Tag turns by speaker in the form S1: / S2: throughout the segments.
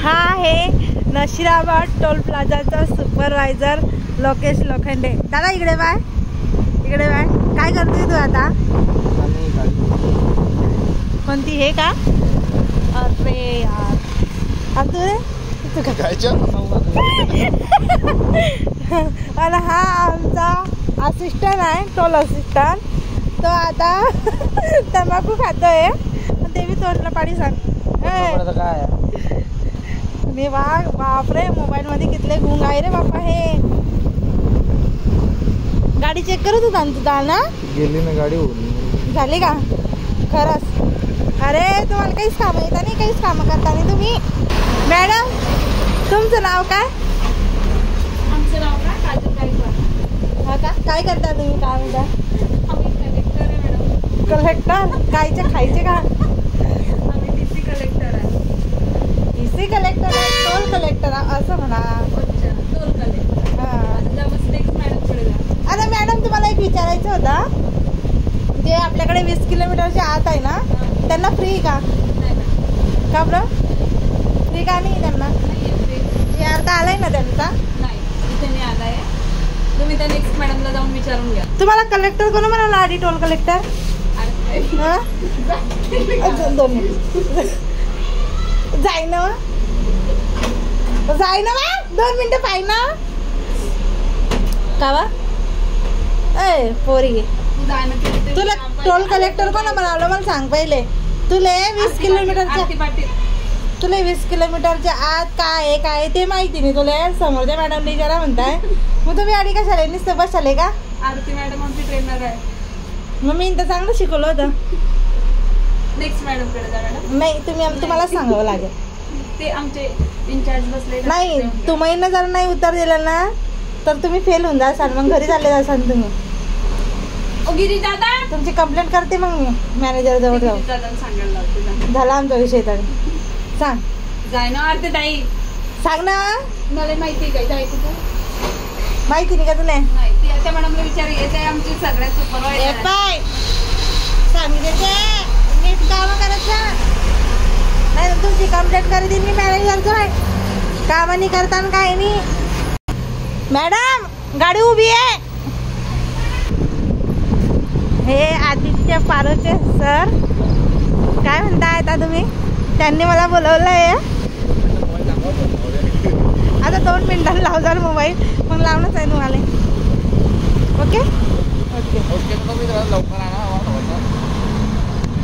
S1: हा आहे Nashirabad toll प्लाझाचा supervisor Lokesh Lokhande. दादा इकडे बाय, इकडे बाय. काय करतोय तू आता? कोणती हे का? अरे यार तू आणि हा आमचा असिस्टंट आहे, टोल असिस्टंट. तो आता तंबाखू खातोय. ते बी तोंडला पाणी सांग काय मी वाघ. बापरे, मोबाईल मध्ये कितले गुंग आहे रे बापा. हे गाडी चेक करत होता ना तू?
S2: गेली ना गाडी,
S1: झाली का खरंच? अरे तुम्हाला काहीच काम येतं नाही, काहीच काम करता नाही तुम्ही. मॅडम तुमचं नाव काय?
S3: आमचं नाव का काजल गायकवाड.
S1: हा का? काय करता तुम्ही? काय म्हणता?
S3: आम्ही कलेक्टर आहे मॅडम.
S1: कलेक्टर? कायचे खायचे का?
S3: आम्ही डीसी कलेक्टर आहे.
S1: डीसी कलेक्टर आहे? टोल कलेक्टर असं म्हणा.
S3: अच्छा, टोल कलेक्टर.
S1: हा.
S3: नेक्स्ट मॅडम पुढे जा.
S1: अरे मॅडम तुम्हाला एक विचारायचं होतं. जे आपल्याकडे 20 किलोमीटरच्या आत आहे ना, त्यांना फ्री का?
S3: नाही मॅडम.
S1: का बरं फ्री का नाही त्यांना?
S3: नाही
S1: अर्थ आलाय ना त्यांचा?
S3: नाही, इथे नाही आलाय. तुम्ही त्या नेक्स्ट मॅडमला जाऊन विचारून घ्या.
S1: तुम्हाला कलेक्टर कोण म्हणाला आधी? Toll collector? दोन जाय ना, जाय ना 2 मिनिटं पाहि ना का वा. ए पोरी, तुला टोल कलेक्टर कोण म्हणावलं मला सांग पहिले. तुला 20 किलोमीटरच्या आत काय आहे काय ते माहिती नाही तुला. समोरच्या मॅडम विचारा म्हणताय, मग तुम्ही आधी कशाला नुसतं बसाले का?
S3: आरती मॅडम आमची ट्रेनर आहे.
S1: मग मी तर चांगलं शिकवलं होतं.
S3: नेक्स्ट मॅडम कडे जा मॅडम.
S1: नाही तुम्हाला सांगावं लागेल.
S3: ते आमचे इंचार्ज बसले.
S1: नाही तुम्ही जर नाही उत्तर दिलं ना तर तुम्ही फेल होऊन जासाल. मग घरी चालले जासाल तुम्ही.
S3: गिरी दादा
S1: तुमची कंप्लेंट करते मग मी मॅनेजर जवळ जाऊन. झाला आमचा विषय. तर सांग.
S3: जाय ना आरती ताई,
S1: सांग ना.
S3: मला माहिती काय जाय तू?
S1: माहिती नाही का तुला?
S3: नाही, ती त्या मॅडमला विचार. येते आमची सगळ्यात सुपरवायझर
S1: पाय सांगितले नीट काम करायचं. नाही तुमची कंप्लेंट करते मी मॅनेजरचं आहे. काम नाही करताना काय नाही. मॅडम गाडी उभी आहे. हे आदित्य पारोचे सर. काय म्हणताय आता तुम्ही? त्यांनी मला बोलवलंय. आता 2 मिनिटांनी लावजाल मोबाईल. मग लावणंच आहे तुम्हाला. Okay okay
S2: okay. तुम्ही जरा लवकर आणा.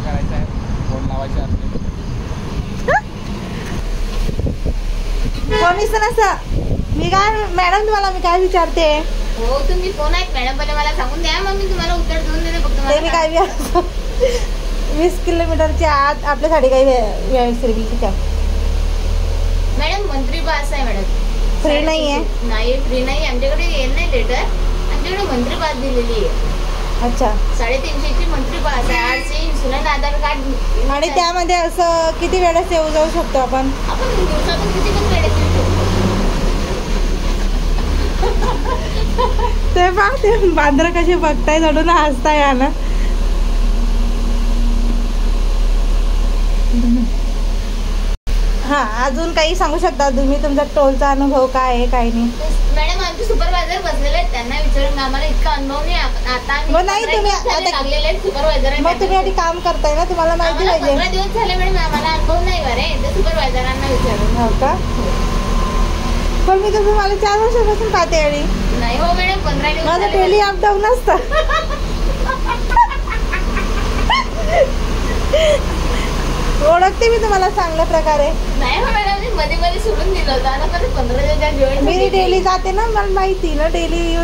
S2: करायचं आहे फोन लावायचे असते.
S1: कोणीच नसतं. मी काय मॅडम तुम्हाला मी काय विचारते?
S3: हो तुम्ही फोन आहेत मॅडम, पहिले मला सांगून द्या, मग मी तुम्हाला उत्तर देऊन देते. फक्त
S1: ते मी काय 20 किलोमीटरच्या आत आपल्यासाठी काही व्यवस्थित का
S3: मॅडम? मंत्री पास आहे मॅडम.
S1: फ्री नाही आहे?
S3: नाही फ्री नाही. आमच्याकडे येत नाही लेटर. आमच्याकडे मंत्री पास दिलेली आहे.
S1: अच्छा.
S3: 350ची मंत्री पास आहे. आरसी, इन्शुरन्स, आधार कार्ड.
S1: आणि त्यामध्ये असं किती वेळेस येऊ जाऊ शकतो आपण?
S3: आपण दिवसातून किती पण वेळेस येऊ शकतो.
S1: ते पहा ते बांद्र कसे बघताय चढून हसताय ना. हा अजून काही सांगू शकता तुम्ही? तुमचा टोलचा अनुभव काय आहे काय नाही?
S3: मॅडम आमचे सुपरवायझर बसलेले आहेत, त्यांना विचारून. आम्हाला इतका अनुभव नाही. आता
S1: नाही तुम्ही
S3: लागलेले आहेत सुपरवायझर.
S1: मग तुम्ही आधी काम करताय ना, तुम्हाला माहिती पाहिजे.
S3: 15 दिवस झाले मॅडम, आम्हाला अनुभव नाही बरे. ते सुपरवायझरांना विचारून.
S1: हो का? पण मी तुम्ही मला 4 वर्षापासून पाहते. आणि
S3: नाही हो मॅडम, 15 दिवस
S1: माझं डेली अपडाऊन असतं. ओळखते मी तुम्हाला चांगल्या प्रकारे.
S3: नाही हो मॅडम, मी मध्ये मध्ये सोडून दिलं होतं. आता परत 15 दिवस जॉईन.
S1: मी डेली जाते ना, मला माहिती ना डेली.